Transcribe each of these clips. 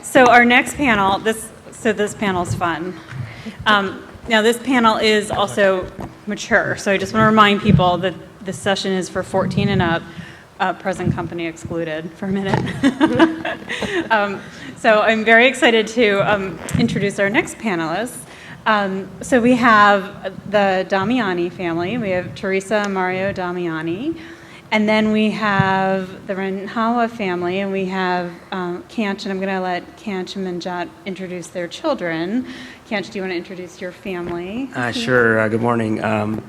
so our next panel, this panel's fun. Now this panel is also mature, so I just want to remind people that this session is for 14 and up, present company excluded for a minute. So I'm very excited to introduce our next panelists. So we have the Damiani family. We have Theresa and Mario Damiani. And then we have the Randhawa family, and we have Kanch, and I'm going to let Kanch and Manjot introduce their children. Kanch, do you want to introduce your family? Sure. Good morning. I'm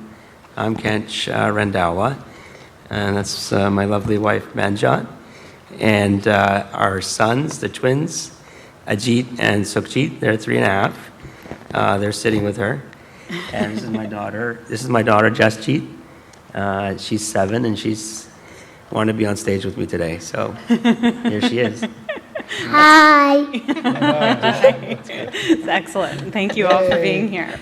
Kanch Randhawa, and that's my lovely wife, Manjot. And our sons, the twins, Ajit and Sukhjit, they're 3.5. They're sitting with her. And this is my daughter. This is my daughter, Jasjit. She's 7, and she's wanted to be on stage with me today. So here she is. Hi. It's excellent. Thank you all for being here.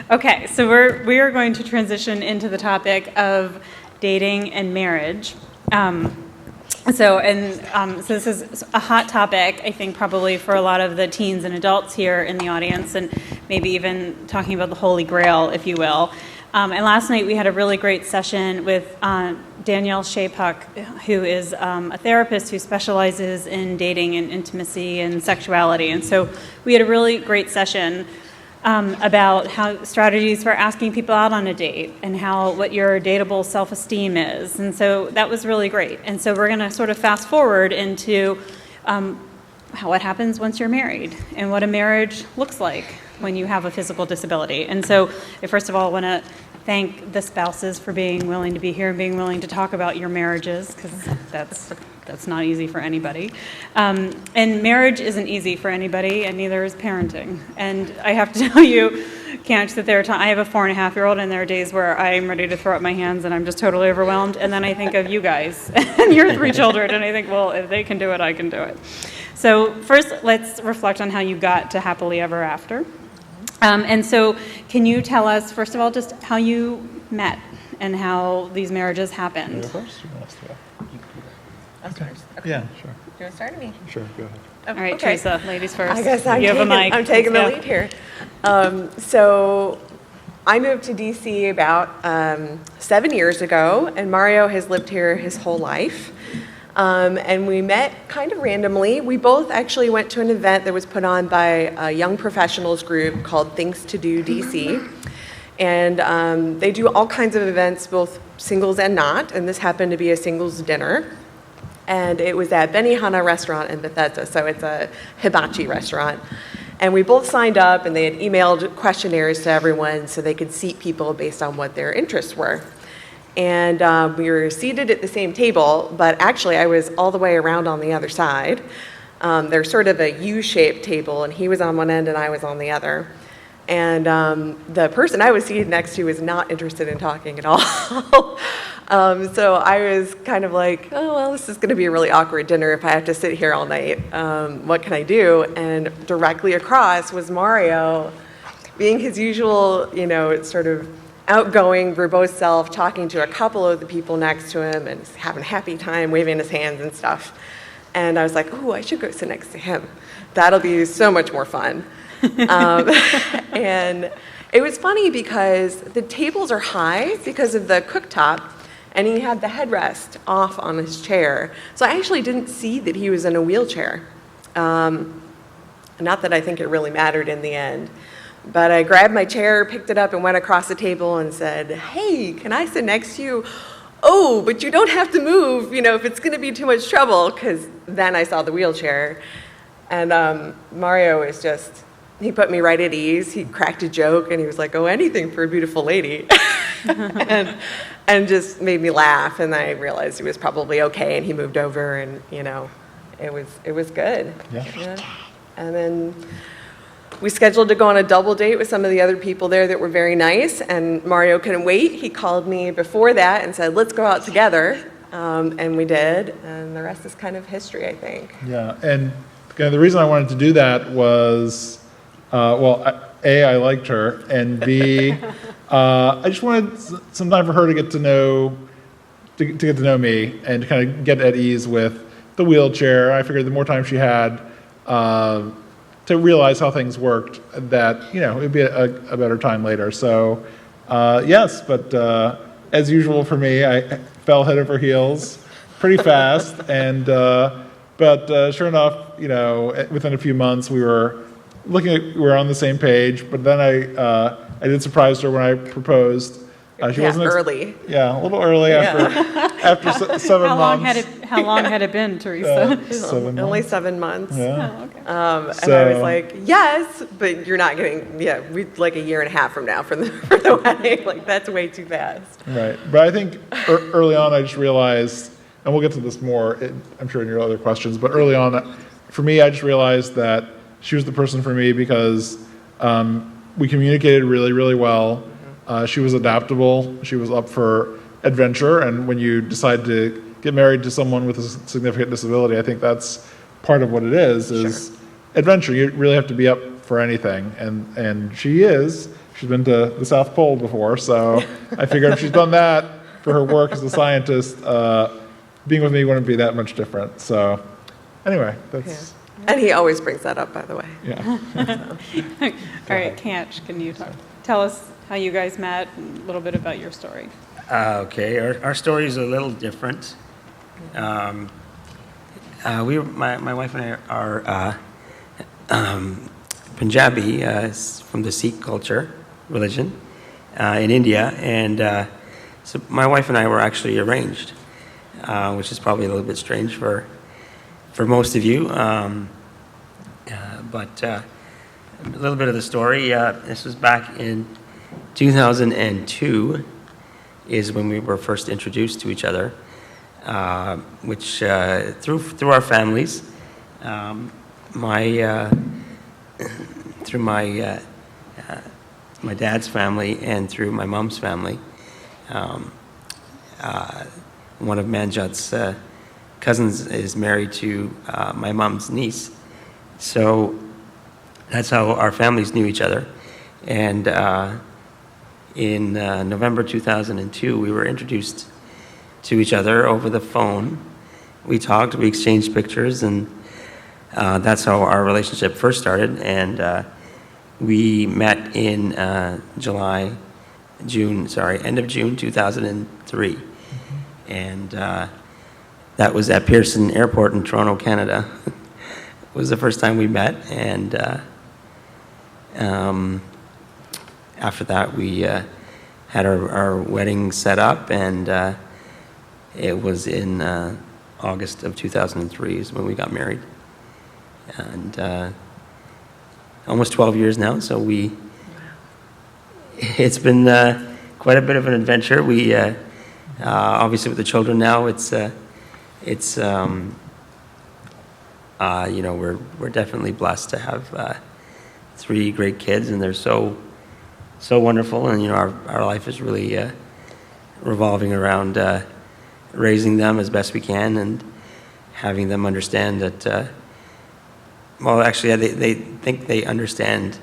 Okay, so we are going to transition into the topic of dating and marriage. So this is a hot topic, I think, probably for a lot of the teens and adults here in the audience, and maybe even talking about the Holy Grail, if you will. And last night we had a really great session with Danielle Shapuk, who is a therapist who specializes in dating and intimacy and sexuality. And so we had a really great session about how strategies for asking people out on a date and what your dateable self-esteem is. And so that was really great. And so we're going to sort of fast forward into what happens once you're married and what a marriage looks like when you have a physical disability. And so I first of all want to thank the spouses for being willing to be here and being willing to talk about your marriages, because that's not easy for anybody. And marriage isn't easy for anybody, and neither is parenting. And I have to tell you, Kanch, that I have a 4.5-year-old, and there are days where I'm ready to throw up my hands and I'm just totally overwhelmed. And then I think of you guys and your 3 children, and I think, well, if they can do it, I can do it. So first, let's reflect on how you got to happily ever after. And so can you tell us, first of all, just how you met and how these marriages happened? Okay. Yeah, sure. You want to start me? Sure, go ahead. All right, Okay. Teresa, ladies first. I guess you have a mic. I'm taking the Yeah. lead here. So I moved to DC about 7 years ago, and Mario has lived here his whole life. And we met kind of randomly. We both actually went to an event that was put on by a young professionals group called Things to Do DC. And they do all kinds of events, both singles and not, and this happened to be a singles dinner. And it was at Benihana restaurant in Bethesda, so it's a hibachi restaurant. And we both signed up, and they had emailed questionnaires to everyone so they could seat people based on what their interests were. And we were seated at the same table, but actually I was all the way around on the other side. There's sort of a U-shaped table, and he was on one end and I was on the other. And the person I was seated next to was not interested in talking at all. So I was kind of like, oh, well, this is going to be a really awkward dinner if I have to sit here all night. What can I do? And directly across was Mario, being his usual, sort of outgoing, verbose self, talking to a couple of the people next to him and having a happy time, waving his hands and stuff. And I was like, oh, I should go sit next to him. That'll be so much more fun. And it was funny because the tables are high because of the cooktop, and he had the headrest off on his chair. So I actually didn't see that he was in a wheelchair. Not that I think it really mattered in the end. But I grabbed my chair, picked it up, and went across the table and said, hey, can I sit next to you? Oh, but you don't have to move, if it's going to be too much trouble, because then I saw the wheelchair. And Mario was he put me right at ease. He cracked a joke, and he was like, oh, anything for a beautiful lady. and just made me laugh, and I realized he was probably okay, and he moved over, and, it was good. Yeah. And then we scheduled to go on a double date with some of the other people there that were very nice, and Mario couldn't wait. He called me before that and said, let's go out together, and we did, and the rest is kind of history, I think. Yeah, and the reason I wanted to do that was, A, I liked her, and B, I just wanted some time for her to get to know me and to kind of get at ease with the wheelchair. I figured the more time she had, to realize how things worked, that, it'd be a better time later. So, yes, but as usual for me, I fell head over heels pretty fast. And, but sure enough, within a few months, we were on the same page. But then I did surprise her when I proposed. She wasn't early. Yeah, a little early after 7 months. How long had it been, Theresa? 7 months. Only 7 months. Yeah. Oh, okay. And I was like, yes, but you're not getting, like a year and a half from now for the wedding. Like, that's way too fast. Right. But I think early on I just realized, and we'll get to this more, I'm sure in your other questions, but early on, for me, I just realized that she was the person for me because we communicated really, really well. She was adaptable. She was up for adventure. And when you decide to get married to someone with a significant disability, I think that's part of what it is adventure. You really have to be up for anything. And she is. She's been to the South Pole before. So I figured if she's done that for her work as a scientist, being with me wouldn't be that much different. So anyway, that's... And he always brings that up, by the way. Yeah. All right, Kanch, can you tell us how you guys met and a little bit about your story? Okay, our story is a little different. My wife and I are Punjabi, from the Sikh culture, religion, in India, and so my wife and I were actually arranged, which is probably a little bit strange for most of you, but a little bit of the story. This was back in 2002 is when we were first introduced to each other, which through our families, through my dad's family and through my mom's family. One of Manjot's cousins is married to my mom's niece, so that's how our families knew each other. And in November 2002, we were introduced to each other over the phone. We talked, we exchanged pictures, and that's how our relationship first started. And we met in end of June 2003. And that was at Pearson Airport in Toronto, Canada. It was the first time we met, and after that we had our wedding set up, and it was in August of 2003 is when we got married. And almost 12 years now, so it's been quite a bit of an adventure. We obviously with the children now, we're definitely blessed to have 3 great kids, and they're so wonderful. And our life is really revolving around raising them as best we can and having them understand that. Well, actually, they think they understand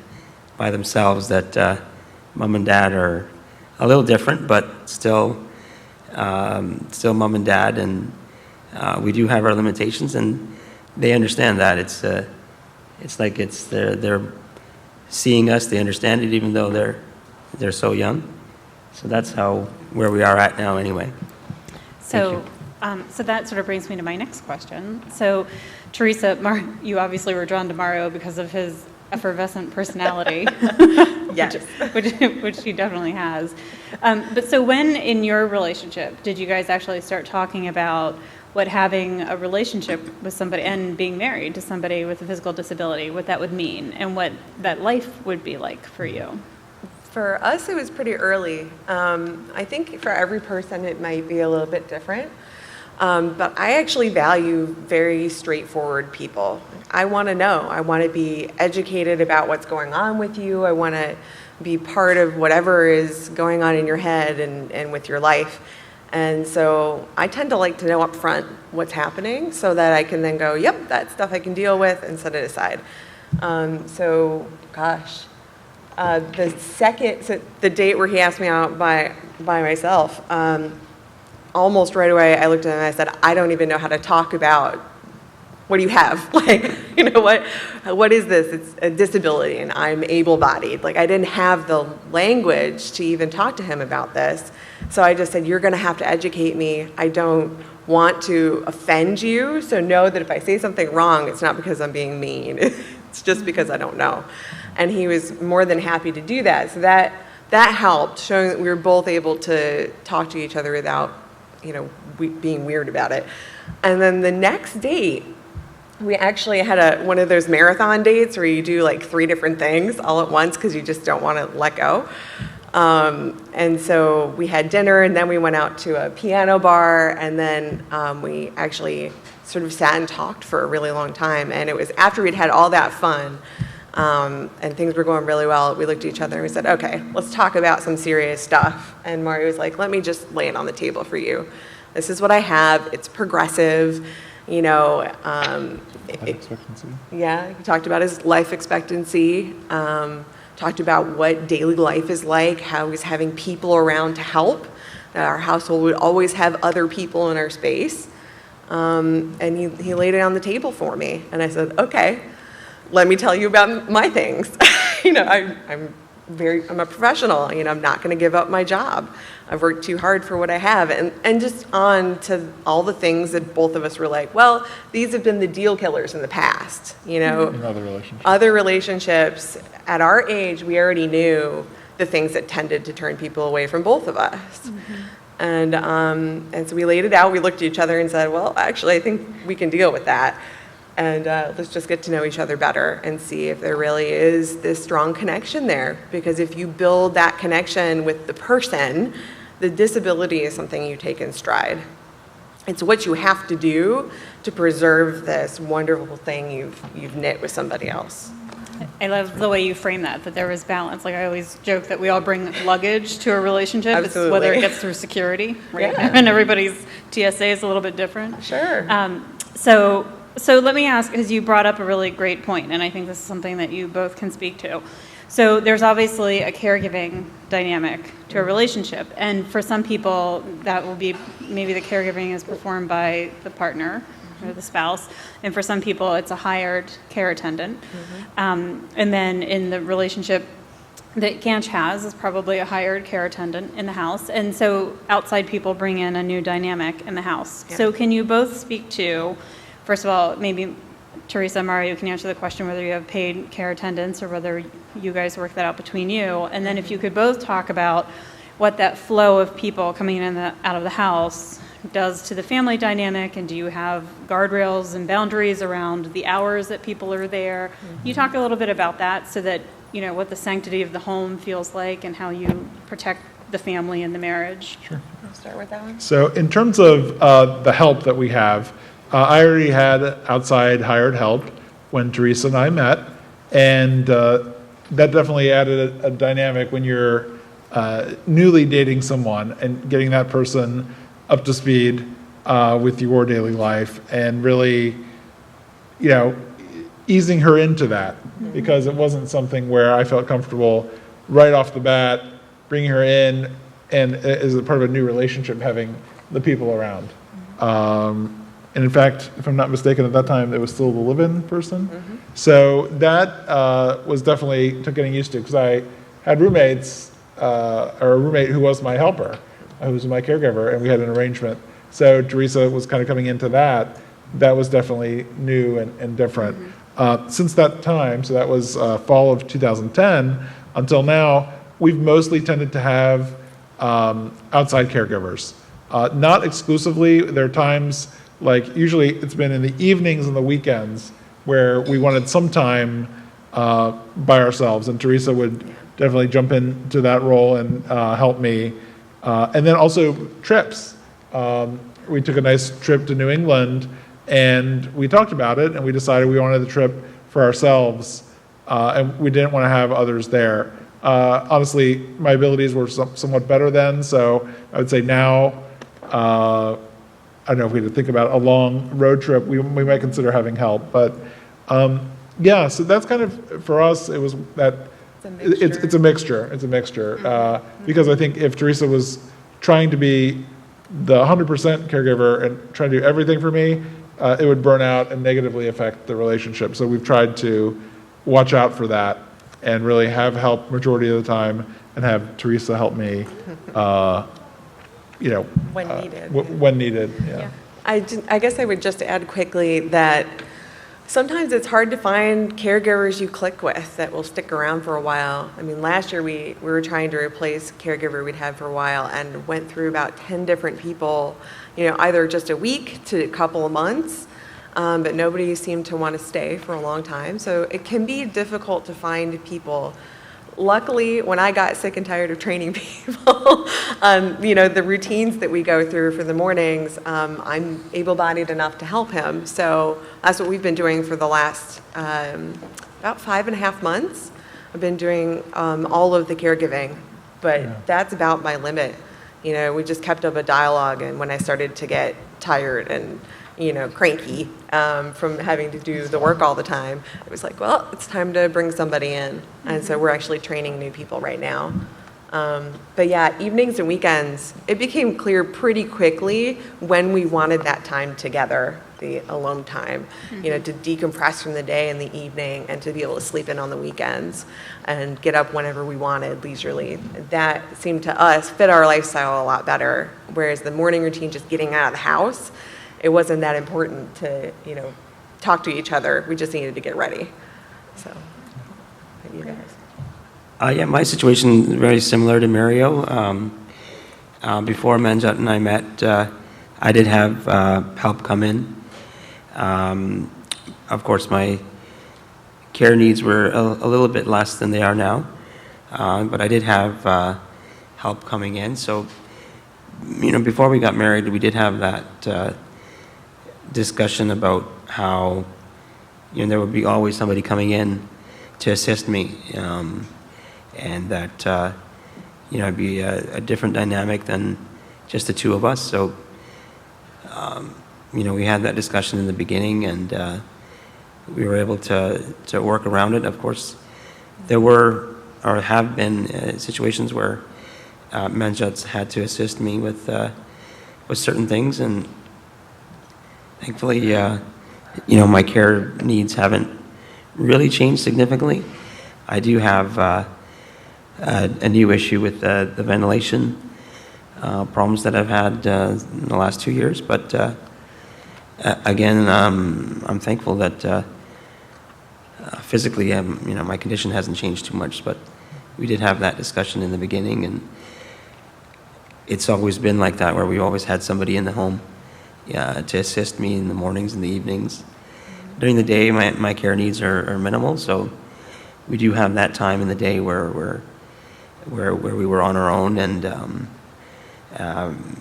by themselves that mom and dad are a little different, but still mom and dad, and we do have our limitations, and they understand that. It's like they're seeing us, they understand it, even though they're so young. So that's where we are at now, anyway. So that sort of brings me to my next question. So, Theresa, you obviously were drawn to Mario because of his effervescent personality. Yes. which he definitely has. But so when in your relationship did you guys actually start talking about what having a relationship with somebody and being married to somebody with a physical disability, what that would mean and what that life would be like for you? For us, it was pretty early. I think for every person, it might be a little bit different. But I actually value very straightforward people. I want to know. I want to be educated about what's going on with you. I want to be part of whatever is going on in your head and with your life. And so I tend to like to know up front what's happening so that I can then go, yep, that's stuff I can deal with, and set it aside. The date where he asked me out by myself, almost right away I looked at him and I said, I don't even know how to talk about what do you have? Like, what is this? It's a disability and I'm able-bodied. Like, I didn't have the language to even talk to him about this. So I just said, you're gonna have to educate me. I don't want to offend you, so know that if I say something wrong, it's not because I'm being mean. It's just because I don't know. And he was more than happy to do that. So that helped, showing that we were both able to talk to each other without, being weird about it. And then the next date, we actually had one of those marathon dates where you do like 3 different things all at once because you just don't want to let go. And so we had dinner, and then we went out to a piano bar, and then we actually sort of sat and talked for a really long time. And it was after we'd had all that fun, and things were going really well, we looked at each other and we said, okay, let's talk about some serious stuff. And Mario was like, let me just lay it on the table for you. This is what I have. It's progressive. Life expectancy. Yeah, he talked about his life expectancy, talked about what daily life is like, how he's having people around to help, that our household would always have other people in our space. And he laid it on the table for me. And I said, okay, let me tell you about my things. I'm a professional. I'm not going to give up my job. I've worked too hard for what I have. And just on to all the things that both of us were like, well, these have been the deal killers in the past. In other relationships. Other relationships, at our age, we already knew the things that tended to turn people away from both of us. And so we laid it out. We looked at each other and said, well, actually, I think we can deal with that. And let's just get to know each other better and see if there really is this strong connection there. Because if you build that connection with the person, the disability is something you take in stride. It's what you have to do to preserve this wonderful thing you've knit with somebody else. I love the way you frame that there was balance. Like, I always joke that we all bring luggage to a relationship. Absolutely. It's whether it gets through security, right? Yeah. And everybody's TSA is a little bit different. Sure. So let me ask, because you brought up a really great point, and I think this is something that you both can speak to. So there's obviously a caregiving dynamic to a relationship, and for some people that will be maybe the caregiving is performed by the partner or the spouse, and for some people it's a hired care attendant. And then in the relationship that Kanch has is probably a hired care attendant in the house, and so outside people bring in a new dynamic in the house. Yeah. So can you both speak to, first of all, maybe Theresa and Mario, you can answer the question whether you have paid care attendants or whether you guys work that out between you. And then if you could both talk about what that flow of people coming in and out of the house does to the family dynamic, and do you have guardrails and boundaries around the hours that people are there? You talk a little bit about that so that, what the sanctity of the home feels like and how you protect the family and the marriage. Sure. I'll start with that one. So in terms of the help that we have, I already had outside hired help when Theresa and I met, and that definitely added a dynamic when you're newly dating someone and getting that person up to speed with your daily life, and really, easing her into that, because it wasn't something where I felt comfortable right off the bat bringing her in, and as a part of a new relationship, having the people around. And in fact, if I'm not mistaken, at that time, it was still the live-in person. So that was definitely took getting used to, because I had roommates, or a roommate who was my helper, who was my caregiver, and we had an arrangement. So Theresa was kind of coming into that. That was definitely new and different. Since that time, so that was fall of 2010, until now, we've mostly tended to have outside caregivers. Not exclusively. There are times, like usually it's been in the evenings and the weekends, where we wanted some time by ourselves, and Theresa would definitely jump into that role and help me. And then also trips. We took a nice trip to New England, and we talked about it, and we decided we wanted the trip for ourselves, and we didn't want to have others there. Honestly, my abilities were somewhat better then, so I would say now, I don't know if we had to think about a long road trip, we might consider having help. But yeah, so that's kind of, for us, it was that, it's a mixture. Because I think if Theresa was trying to be the 100% caregiver and trying to do everything for me, it would burn out and negatively affect the relationship. So we've tried to watch out for that and really have help majority of the time and have Theresa help me, When needed. When needed, yeah. I guess I would just add quickly that sometimes it's hard to find caregivers you click with that will stick around for a while. I mean, last year we were trying to replace a caregiver we'd had for a while and went through about 10 different people, either just a week to a couple of months, but nobody seemed to want to stay for a long time. So it can be difficult to find people. Luckily, when I got sick and tired of training people, the routines that we go through for the mornings, I'm able-bodied enough to help him. So that's what we've been doing for the last about 5.5 months. I've been doing all of the caregiving, but that's about my limit. We just kept up a dialogue, and when I started to get tired and cranky from having to do the work all the time, it was like, well, it's time to bring somebody in. And so we're actually training new people right now. But yeah, evenings and weekends, it became clear pretty quickly when we wanted that time together, the alone time, to decompress from the day in the evening and to be able to sleep in on the weekends and get up whenever we wanted leisurely. That seemed to us fit our lifestyle a lot better, whereas the morning routine, just getting out of the house, it wasn't that important to, talk to each other. We just needed to get ready. So, you guys. Yeah, my situation is very similar to Mario. Before Manjot and I met, I did have help come in. Of course, my care needs were a little bit less than they are now, but I did have help coming in. So, before we got married, we did have that discussion about how there would be always somebody coming in to assist me, and that it'd be a different dynamic than just the two of us. So we had that discussion in the beginning, and we were able to work around it. Of course, there were or have been situations where Manjot's had to assist me with certain things, and thankfully, my care needs haven't really changed significantly. I do have a new issue with the ventilation problems that I've had in the last 2 years, but again, I'm thankful that physically, my condition hasn't changed too much, but we did have that discussion in the beginning, and it's always been like that, where we always had somebody in the home to assist me in the mornings and the evenings. During the day, my care needs are minimal, so we do have that time in the day where we were on our own and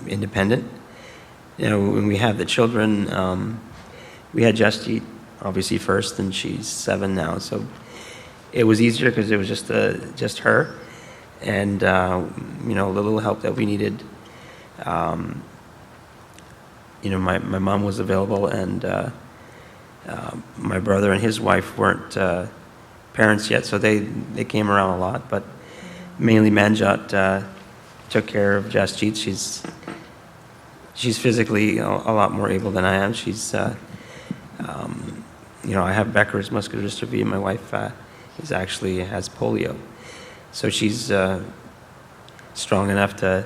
independent. When we had the children, we had Justjeet obviously first, and she's 7 now, so it was easier because it was just her, and the little help that we needed. My mom was available, and my brother and his wife weren't parents yet, so they came around a lot, but mainly Manjot took care of Justjeet. She's physically a lot more able than I am. I have Becker's Muscular Dystrophy, and my wife has polio, so she's strong enough to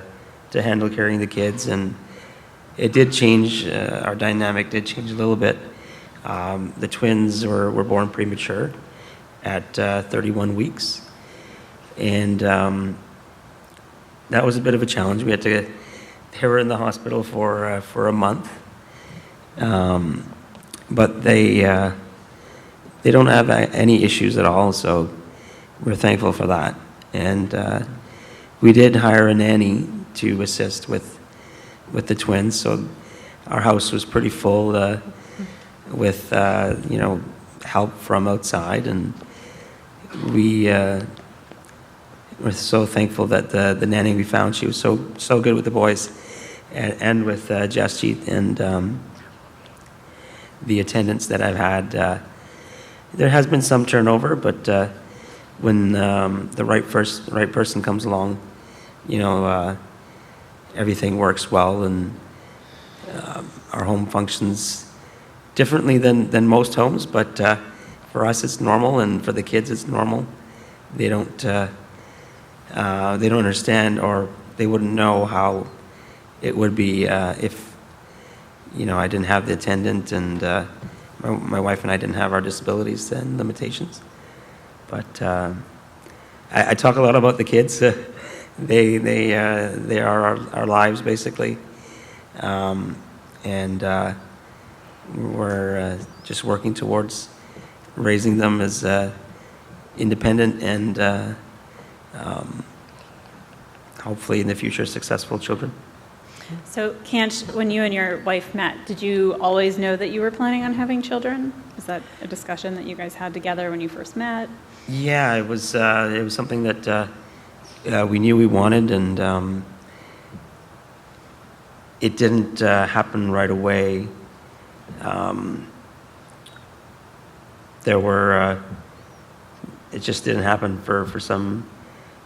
handle carrying the kids, and it did change, our dynamic did change a little bit. The twins were born premature at 31 weeks, and that was a bit of a challenge. They were in the hospital for a month, but they don't have any issues at all, so we're thankful for that. And we did hire a nanny to assist with the twins, so our house was pretty full with help from outside, and we were so thankful that the nanny we found, she was so good with the boys and with Justjeet, and the attendants that I've had. There has been some turnover, but when the right person comes along, everything works well, and our home functions differently than most homes, but for us it's normal, and for the kids it's normal. They don't understand, or they wouldn't know how it would be if, I didn't have the attendant, and my wife and I didn't have our disabilities and limitations. But I talk a lot about the kids. They are our lives, basically. And we're just working towards raising them as independent and hopefully in the future successful children. So, Kanch, when you and your wife met, did you always know that you were planning on having children? Was that a discussion that you guys had together when you first met? Yeah, it was something that we knew we wanted, and it didn't happen right away. It just didn't happen for some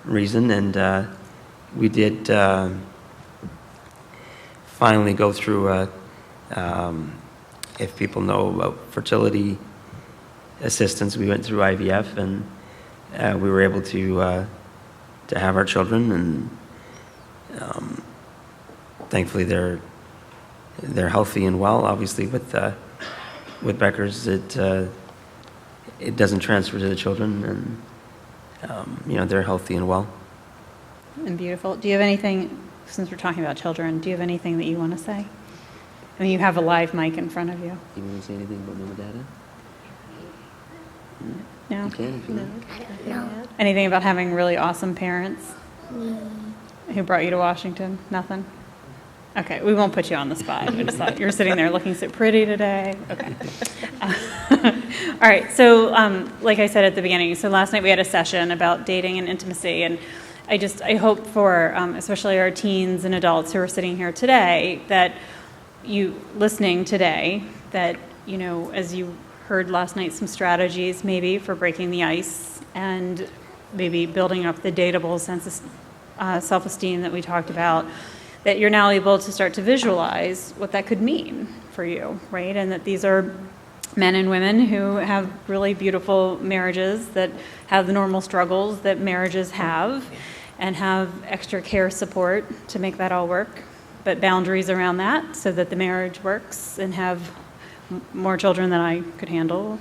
reason, and we did finally go through if people know about fertility assistance, we went through IVF, and we were able to have our children, and thankfully they're healthy and well. Obviously, with Becker's, it doesn't transfer to the children, and they're healthy and well. And beautiful. Do you have anything, since we're talking about children, do you have anything that you want to say? I mean, you have a live mic in front of you. You want to say anything about Mama Dada? No? You can if you want. Anything about having really awesome parents who brought you to Washington? Nothing? Okay, we won't put you on the spot. I just thought you were sitting there looking so pretty today. Okay. All right, so like I said at the beginning, so last night we had a session about dating and intimacy, and I hope for especially our teens and adults who are sitting here today, that you listening today, that, as you heard last night, some strategies maybe for breaking the ice and maybe building up the dateable sense of self-esteem that we talked about, that you're now able to start to visualize what that could mean for you, right? And that these are men and women who have really beautiful marriages that have the normal struggles that marriages have, and have extra care support to make that all work, but boundaries around that so that the marriage works, and have more children than I could handle,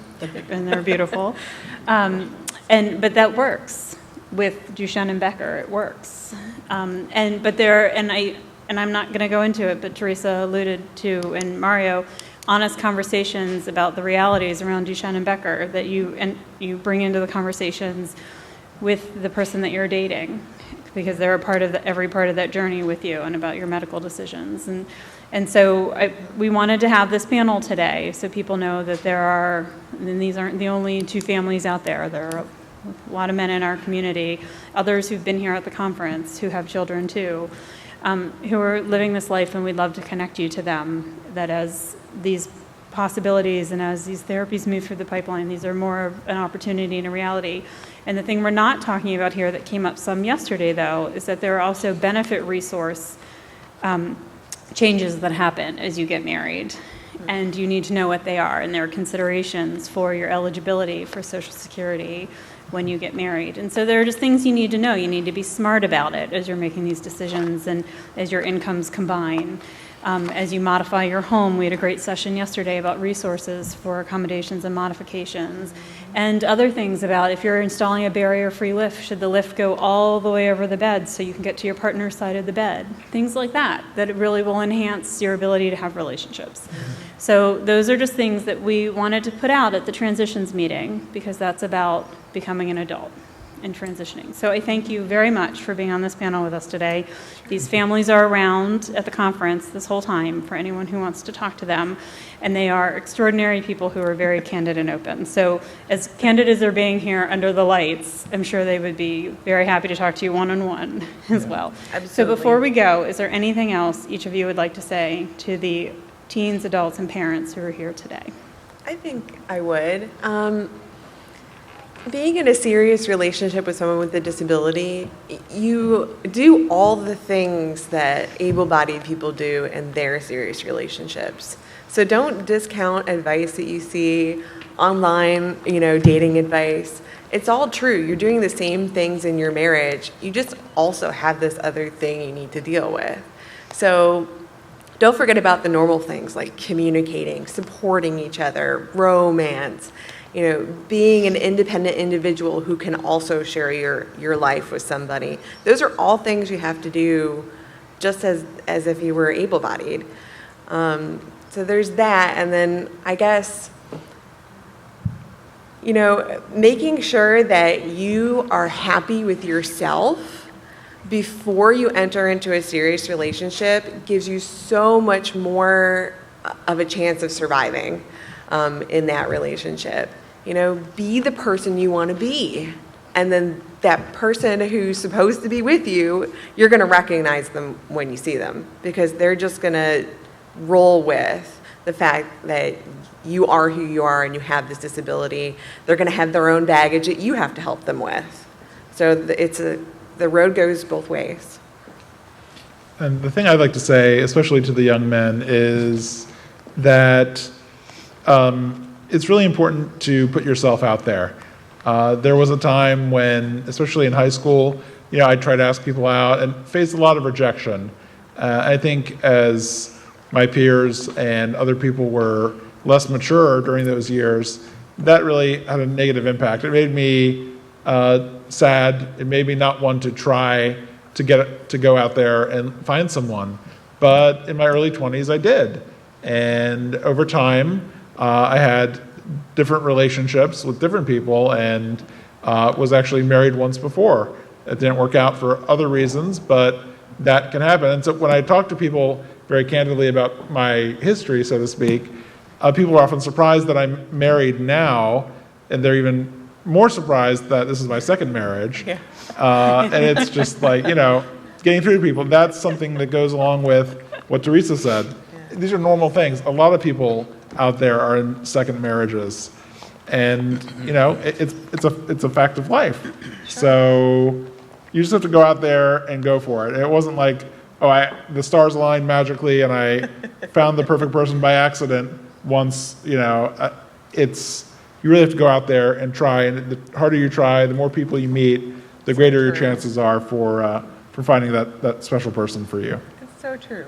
and they're beautiful. But that works with Duchenne and Becker. It works. I'm not going to go into it, but Theresa alluded to, and Mario, honest conversations about the realities around Duchenne and Becker that you bring into the conversations with the person that you're dating, because they're a part of every part of that journey with you, and about your medical decisions. And so we wanted to have this panel today so people know that these aren't the only two families out there. There are a lot of men in our community, others who've been here at the conference who have children too, who are living this life, and we'd love to connect you to them, that as these possibilities and as these therapies move through the pipeline, these are more of an opportunity and a reality. And the thing we're not talking about here that came up some yesterday, though, is that there are also benefit resource changes that happen as you get married. And you need to know what they are, and there are considerations for your eligibility for Social Security when you get married. And so there are just things you need to know. You need to be smart about it as you're making these decisions, and as your incomes combine. As you modify your home, we had a great session yesterday about resources for accommodations and modifications, and other things about if you're installing a barrier-free lift, should the lift go all the way over the bed so you can get to your partner's side of the bed? Things like that it really will enhance your ability to have relationships. So those are just things that we wanted to put out at the transitions meeting, because that's about becoming an adult and transitioning. So I thank you very much for being on this panel with us today. These families are around at the conference this whole time for anyone who wants to talk to them, and they are extraordinary people who are very candid and open. So as candid as they're being here under the lights, I'm sure they would be very happy to talk to you one-on-one as well. Absolutely. So before we go, is there anything else each of you would like to say to the teens, adults, and parents who are here today? I think I would. Being in a serious relationship with someone with a disability, you do all the things that able-bodied people do in their serious relationships. So don't discount advice that you see online, dating advice. It's all true. You're doing the same things in your marriage. You just also have this other thing you need to deal with. So don't forget about the normal things like communicating, supporting each other, romance, being an independent individual who can also share your life with somebody. Those are all things you have to do just as if you were able-bodied. So there's that, and then I guess, making sure that you are happy with yourself before you enter into a serious relationship gives you so much more of a chance of surviving in that relationship. Be the person you want to be. And then that person who's supposed to be with you, you're going to recognize them when you see them because they're just going to roll with the fact that you are who you are and you have this disability. They're going to have their own baggage that you have to help them with. So the road goes both ways. And the thing I'd like to say, especially to the young men, is that it's really important to put yourself out there. There was a time when, especially in high school, I tried to ask people out and faced a lot of rejection. I think as my peers and other people were less mature during those years, that really had a negative impact. It made me sad. It made me not want to try to go out there and find someone. But in my early 20s, I did. And over time, I had different relationships with different people and was actually married once before. It didn't work out for other reasons, but that can happen. And so when I talk to people very candidly about my history, so to speak, people are often surprised that I'm married now, and they're even more surprised that this is my second marriage. Yeah. And it's just like, getting through to people. That's something that goes along with what Theresa said. Yeah. These are normal things. A lot of people out there are in second marriages. And, it's a fact of life. Sure. So you just have to go out there and go for it. And it wasn't like, the stars aligned magically and I found the perfect person by accident once, you really have to go out there and try. And the harder you try, the more people you meet, the greater your chances are for finding that special person for you. It's so true.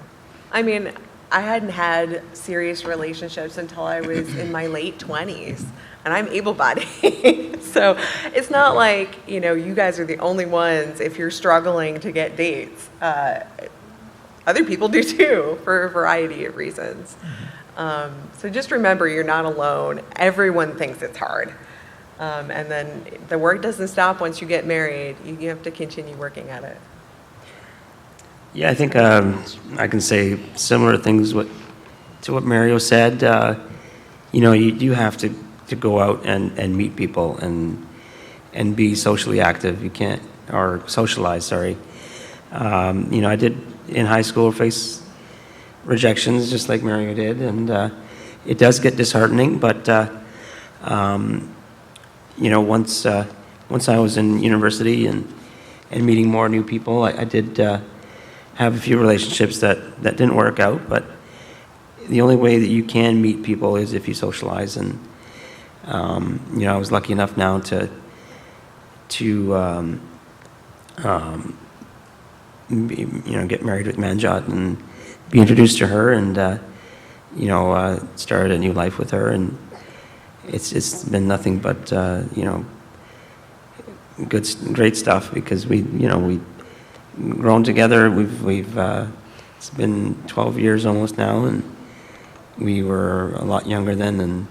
I mean, I hadn't had serious relationships until I was in my late 20s, and I'm able-bodied. So it's not like, you guys are the only ones if you're struggling to get dates. Other people do too, for a variety of reasons. So just remember, you're not alone. Everyone thinks it's hard. And then the work doesn't stop once you get married. You have to continue working at it. Yeah, I think I can say similar things to what Mario said. You do have to go out and meet people and be socially active. You can't, or socialize, sorry. I did in high school face rejections just like Mario did, and it does get disheartening, but once I was in university and meeting more new people, I did have a few relationships that didn't work out, but the only way that you can meet people is if you socialize, and I was lucky enough now to get married with Manjot and be introduced to her, and started a new life with her, and it's been nothing but great stuff, because we grown together. We've it's been 12 years almost now, and we were a lot younger then, and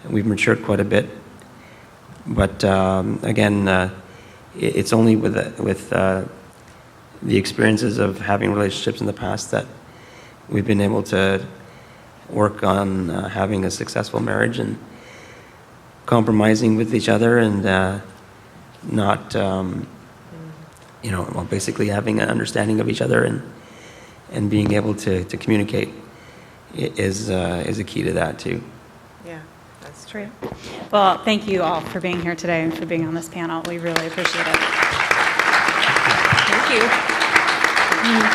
we've matured quite a bit. But again, it's only with the experiences of having relationships in the past that we've been able to work on having a successful marriage and compromising with each other, and not, basically having an understanding of each other and being able to communicate is a key to that too. Yeah, that's true. Well, thank you all for being here today and for being on this panel. We really appreciate it. Thank you.